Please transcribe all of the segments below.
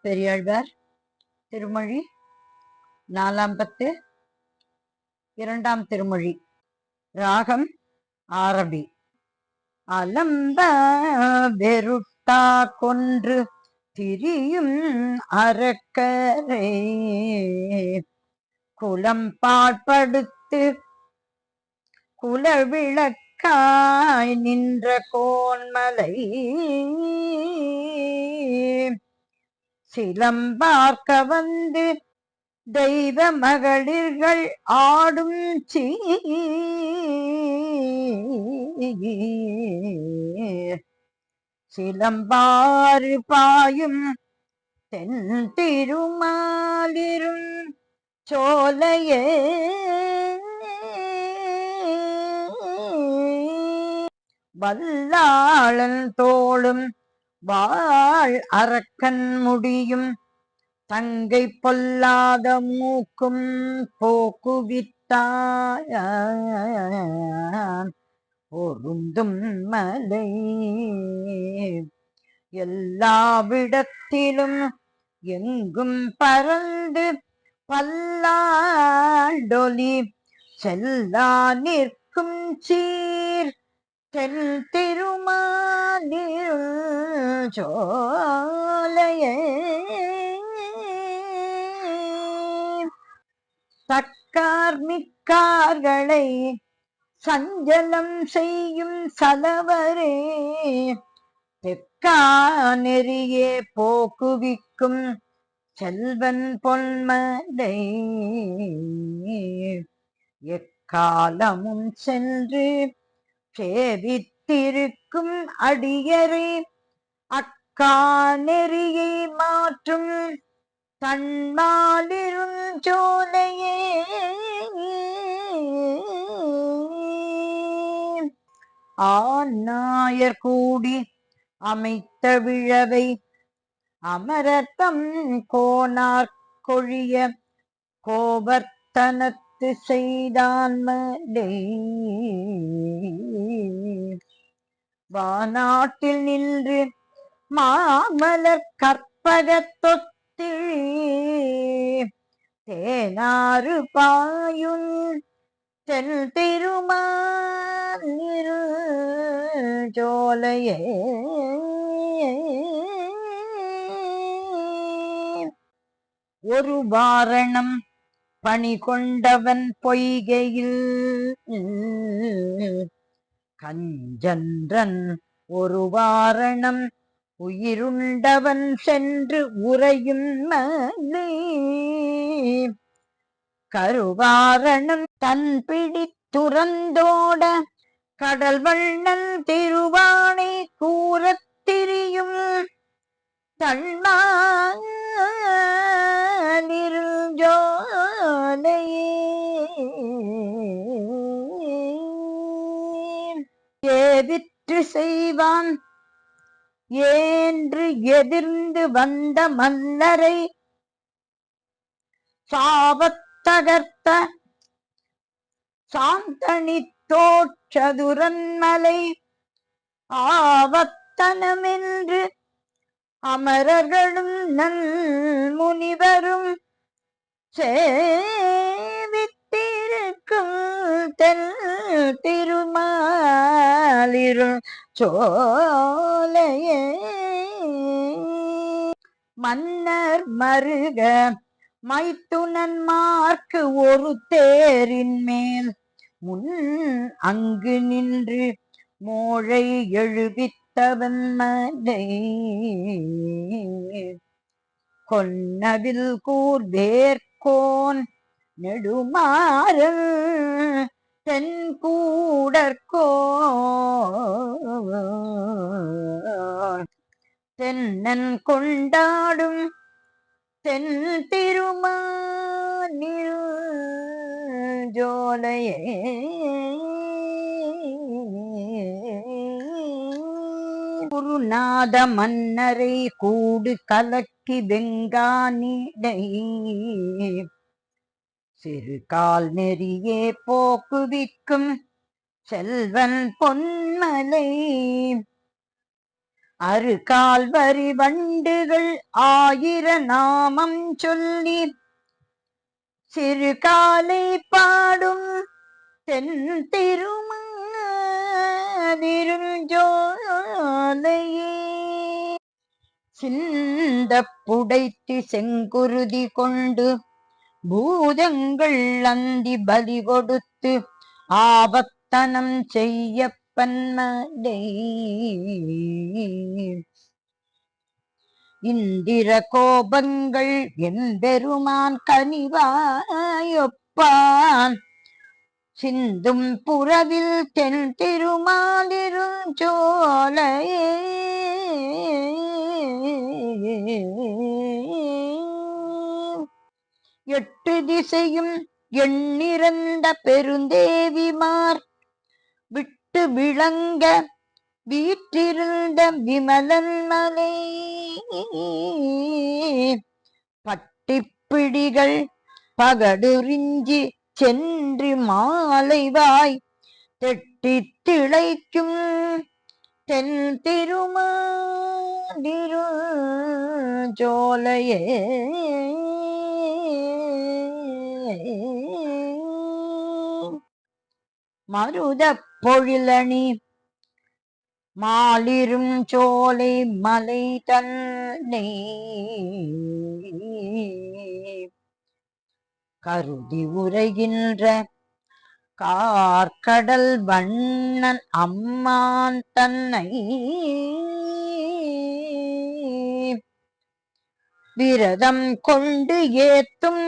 பெரியாழ்வார் திருமொழி 4ஆம் பத்து 2ஆம் திருமொழி. ராகம் ஆரபி. அலம்ப வெருட்டா கொன்று திரியும் அரக்கரை குலம் பாழ்படுத்து குலவிளக்காய் நின்ற கோன்மலை சிலம்பார்க்க வந்து தெய்வ மகளிர்கள் ஆடும் சிலம்பாறு பாயும் தென் திருமாலிரும் சோலையே வல்லாளன் தோளும் வாழ் அரக்கன் முடியும் தங்கை பொல்லாத மூக்கும் போக்குவித்தாயான் பொருந்தும் மலை எல்லாவிடத்திலும் எங்கும் பறந்து பல்லாண்டொலி செல்லா நிற்கும் சீர் தென் திருமாலிருள் சோலையே தக்கார் மிக்கார்களை சஞ்சலம் செய்யும் சலவரே தெக்கா நெறியே போக்குவிக்கும் செல்வன் பொன்மலை எக்காலமும் சென்று சேவித்திருக்கும் அடியரை அக்கா நெறியை மாற்றும் தன்மாலிருள் சோலையே ஆநாயர் கூடி அமைத்த விழவை அமரத்தம் கோனார் கொழிய கோவர்த்தனத்து செய்தான் மலை வானாட்டில் நின்று மாமலர் கற்பகத்தொத்திழி தேனாறு பாயுன் தென் திருமாலிரு சோலையே ஒரு வாரணம் பணி கொண்டவன் பொய்கையில் கஞ்சன்றன் ஒரு வாரணம் உயிருண்டவன் சென்று உறையும் மலை கருவாரணம் தன் பிடி துறந்தோட கடல் வண்ணன் திருவானை கூறத் திரியும் தன்மாலிருள் ஜோலையே ஏவிற்று செய்வான் என்று எதிர்ந்து வந்த மன்னரை சாபத்தகர்த்த சாந்தனி தோற்றதுரன்மலை ஆவத்தனமென்று அமரர்களும் நல் முனிவரும் சேவித்திருக்கும் தென் திருமாலிருள் சோலையே மன்னர் மருக மைத்துனன்மார்க்கு ஒரு தேரின் மேல் முன் அங்கு நின்று மோழை எழுவித்தவன் மலை கொன்னவில் கூர்வேற்கோன் நெடுமாறன் தென் கூடற்கோ தென்னன் கொண்டாடும் தென் திருமாலிரு ஜோலையே குருநாத மன்னரை கூடு கலக்கி வெங்கானிடை சிறு கால் நெறியே போக்குவிக்கும் செல்வன் பொன்மலை அறுகால் வரி வண்டுகள் ஆயிர நாமம் சொல்லி சிறுகாலை பாடும் தென் திருமாலிருஞ்சோலையே சிந்த புடைத்து செங்குருதி கொண்டு பூதங்கள் அந்தி பலி கொடுத்து ஆபத்தனம் செய்ய பன்மடை இந்திர கோபங்கள் எம்பெருமான் கனிவாயொப்பான் சிந்தும் புறவில் தென் திருமாலிருஞ்சோலையே எட்டு திசையும் எண்ணிறந்த பெருந்தேவிமார் விட்டு விளங்க வீற்றிருந்த விமலன் மலை பட்டிப்பிடிகள் பகடுறிஞ்சி சென்று மாலைவாய் தெட்டி திளைக்கும் தென் திருமாலிருஞ்சோலையே மருத பொழிலணி மாலிரும் சோலை மலை தன்னை கருதி உரைகின்ற கார்கடல் வண்ணன் அம்மான் தன்னை விரதம் கொண்டு ஏத்தும்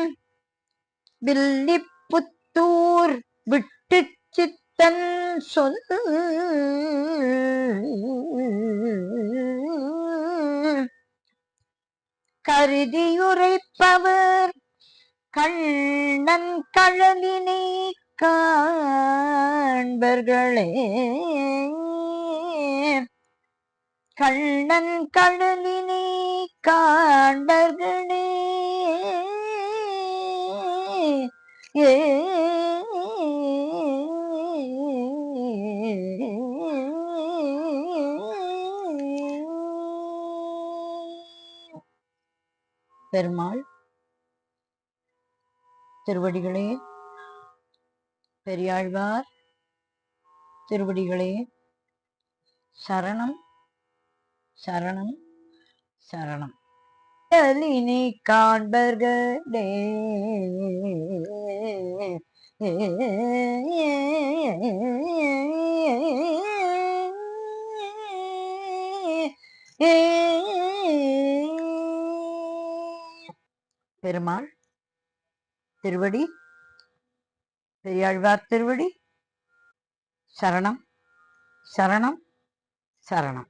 வில்லிபுத்தூர் விட்டு சித்தன் சொல் கருதியுரைப்பவர் கண்ணன் கழலினை காண்பர்களே கண்ணன் கழலினை காண்பர்களே ஏ பெருமாள் திருவடிகளே பெரியாழ்வார் திருவடிகளே சரணம் சரணம் சரணம். கழலினை காண்பர்களே பெருமாள் திருவடி பெரியாழ்வார் திருவடி சரணம் சரணம் சரணம்.